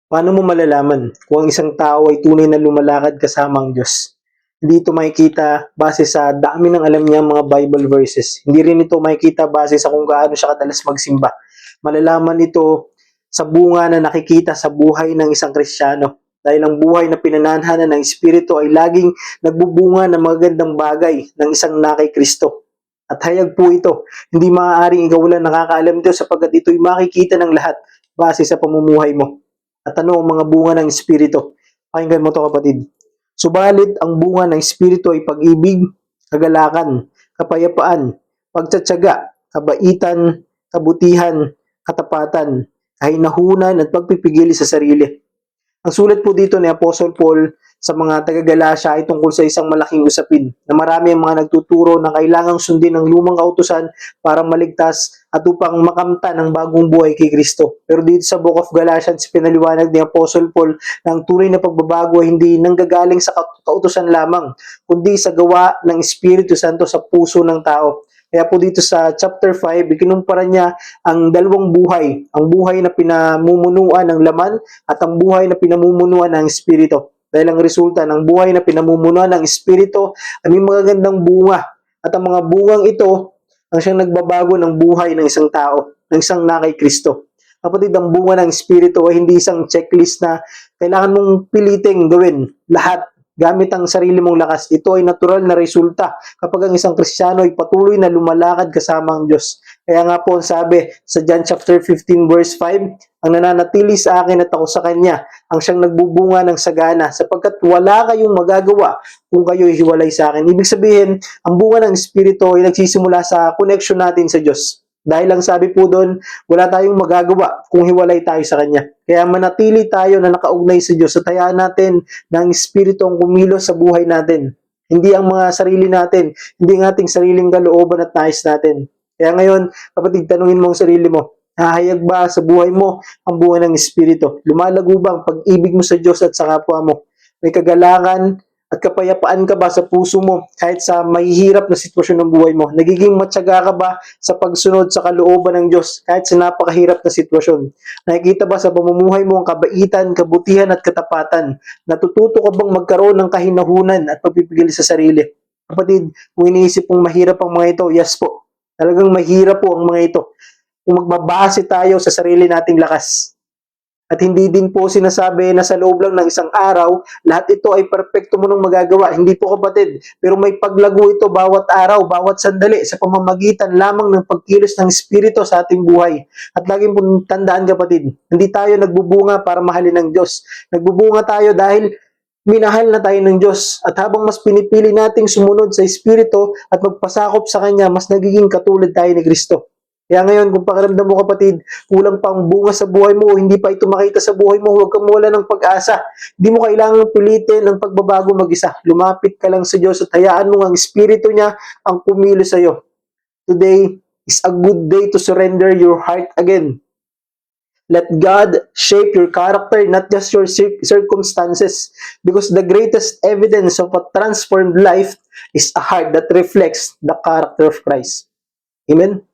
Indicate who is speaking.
Speaker 1: Paano mo malalaman kung ang isang tao ay tunay na lumalakad kasama ang Diyos? Hindi ito makikita base sa dami ng alam niya mga Bible verses. Hindi rin ito makikita base sa kung gaano siya kadalas magsimba. Malalaman ito sa bunga na nakikita sa buhay ng isang Kristiyano. Dahil ang buhay na pinananahanan ng Espiritu ay laging nagbubunga ng magagandang bagay ng isang nakay Kristo. At hayag po ito. Hindi maaaring ikaw lang nakakaalam ito sapagkat ito'y makikita ng lahat base sa pamumuhay mo. At ano ang mga bunga ng Espiritu? Pakinggan mo to kapatid. Subalit ang bunga ng Espiritu ay pag-ibig, kagalakan, kapayapaan, pagtsatsaga, kabaitan, kabutihan, katapatan, kahinahunan at pagpipigil sa sarili. Ang sulat po dito ni Apostle Paul sa mga taga-Galacia ay tungkol sa isang malaking usapin na marami ang mga nagtuturo na kailangang sundin ng lumang kautusan para maligtas at upang makamta ng bagong buhay kay Kristo. Pero dito sa Book of Galatians, pinaliwanag ni Apostle Paul na ang tunay na pagbabago ay hindi nanggagaling sa kautusan lamang, kundi sa gawa ng Espiritu Santo sa puso ng tao. Kaya po dito sa chapter 5, ikinumpara niya ang dalawang buhay, ang buhay na pinamumunuan ng laman at ang buhay na pinamumunuan ng Espiritu. Dahil ang resulta ng buhay na pinamumunuan ng Espiritu ay may magagandang bunga. At ang mga bungang ito ang siyang nagbabago ng buhay ng isang tao, ng isang nakay Kristo. Kapatid, ang bunga ng Espiritu ay hindi isang checklist na kailangan mong piliting gawin lahat gamit ang sarili mong lakas. Ito ay natural na resulta kapag ang isang Kristiyano ay patuloy na lumalakad kasama ang Diyos. Kaya nga po sabi sa John chapter 15 verse 5, ang nananatili sa akin at ako sa Kanya, ang siyang nagbubunga ng sagana sapagkat wala kayong magagawa kung kayo hiwalay sa akin. Ibig sabihin, ang bunga ng Espiritu ay nagsisimula sa connection natin sa Diyos. Dahil lang sabi po doon, wala tayong magagawa kung hiwalay tayo sa Kanya. Kaya manatili tayo na nakaugnay sa Diyos at hayaan natin ng Espiritu ang kumilos sa buhay natin. Hindi ang mga sarili natin, hindi ang ating sariling kalooban at nais natin. Kaya ngayon, kapatid, tanungin mo ang sarili mo, hahayag ba sa buhay mo ang bunga ng Espiritu? Lumalago ba ang pag-ibig mo sa Diyos at sa kapwa mo? May kagalakan at kapayapaan ka ba sa puso mo kahit sa mahihirap na sitwasyon ng buhay mo? Nagiging matyaga ka ba sa pagsunod sa kalooban ng Diyos kahit sa napakahirap na sitwasyon? Nakikita ba sa pamumuhay mo ang kabaitan, kabutihan at katapatan? Natututo ka bang magkaroon ng kahinahunan at pagpipigil sa sarili? Kapatid, kung iniisip mong mahirap ang mga ito, yes po. Talagang mahirap po ang mga ito. Kung magbabase tayo sa sarili nating lakas. At hindi din po sinasabi na sa loob lang ng isang araw, lahat ito ay perpekto mo nang magagawa. Hindi po kapatid. Pero may paglago ito bawat araw, bawat sandali sa pamamagitan lamang ng pagkilos ng Espiritu sa ating buhay. At laging po tandaan kapatid, hindi tayo nagbubunga para mahalin ng Diyos. Nagbubunga tayo dahil minahal na tayo ng Diyos. At habang mas pinipili nating sumunod sa Espiritu at magpasakop sa Kanya, mas nagiging katulad tayo ni Kristo. Kaya ngayon, kung pakiramdam mo kapatid, kulang pa ang bunga sa buhay mo, hindi pa ito makita sa buhay mo, huwag kang mawala ng pag-asa. Hindi mo kailangang pilitin ang pagbabago mag-isa. Lumapit ka lang sa Diyos at hayaan mo ang Espiritu niya ang kumilos sa iyo. Today is a good day to surrender your heart again. Let God shape your character, not just your circumstances. Because the greatest evidence of a transformed life is a heart that reflects the character of Christ. Amen?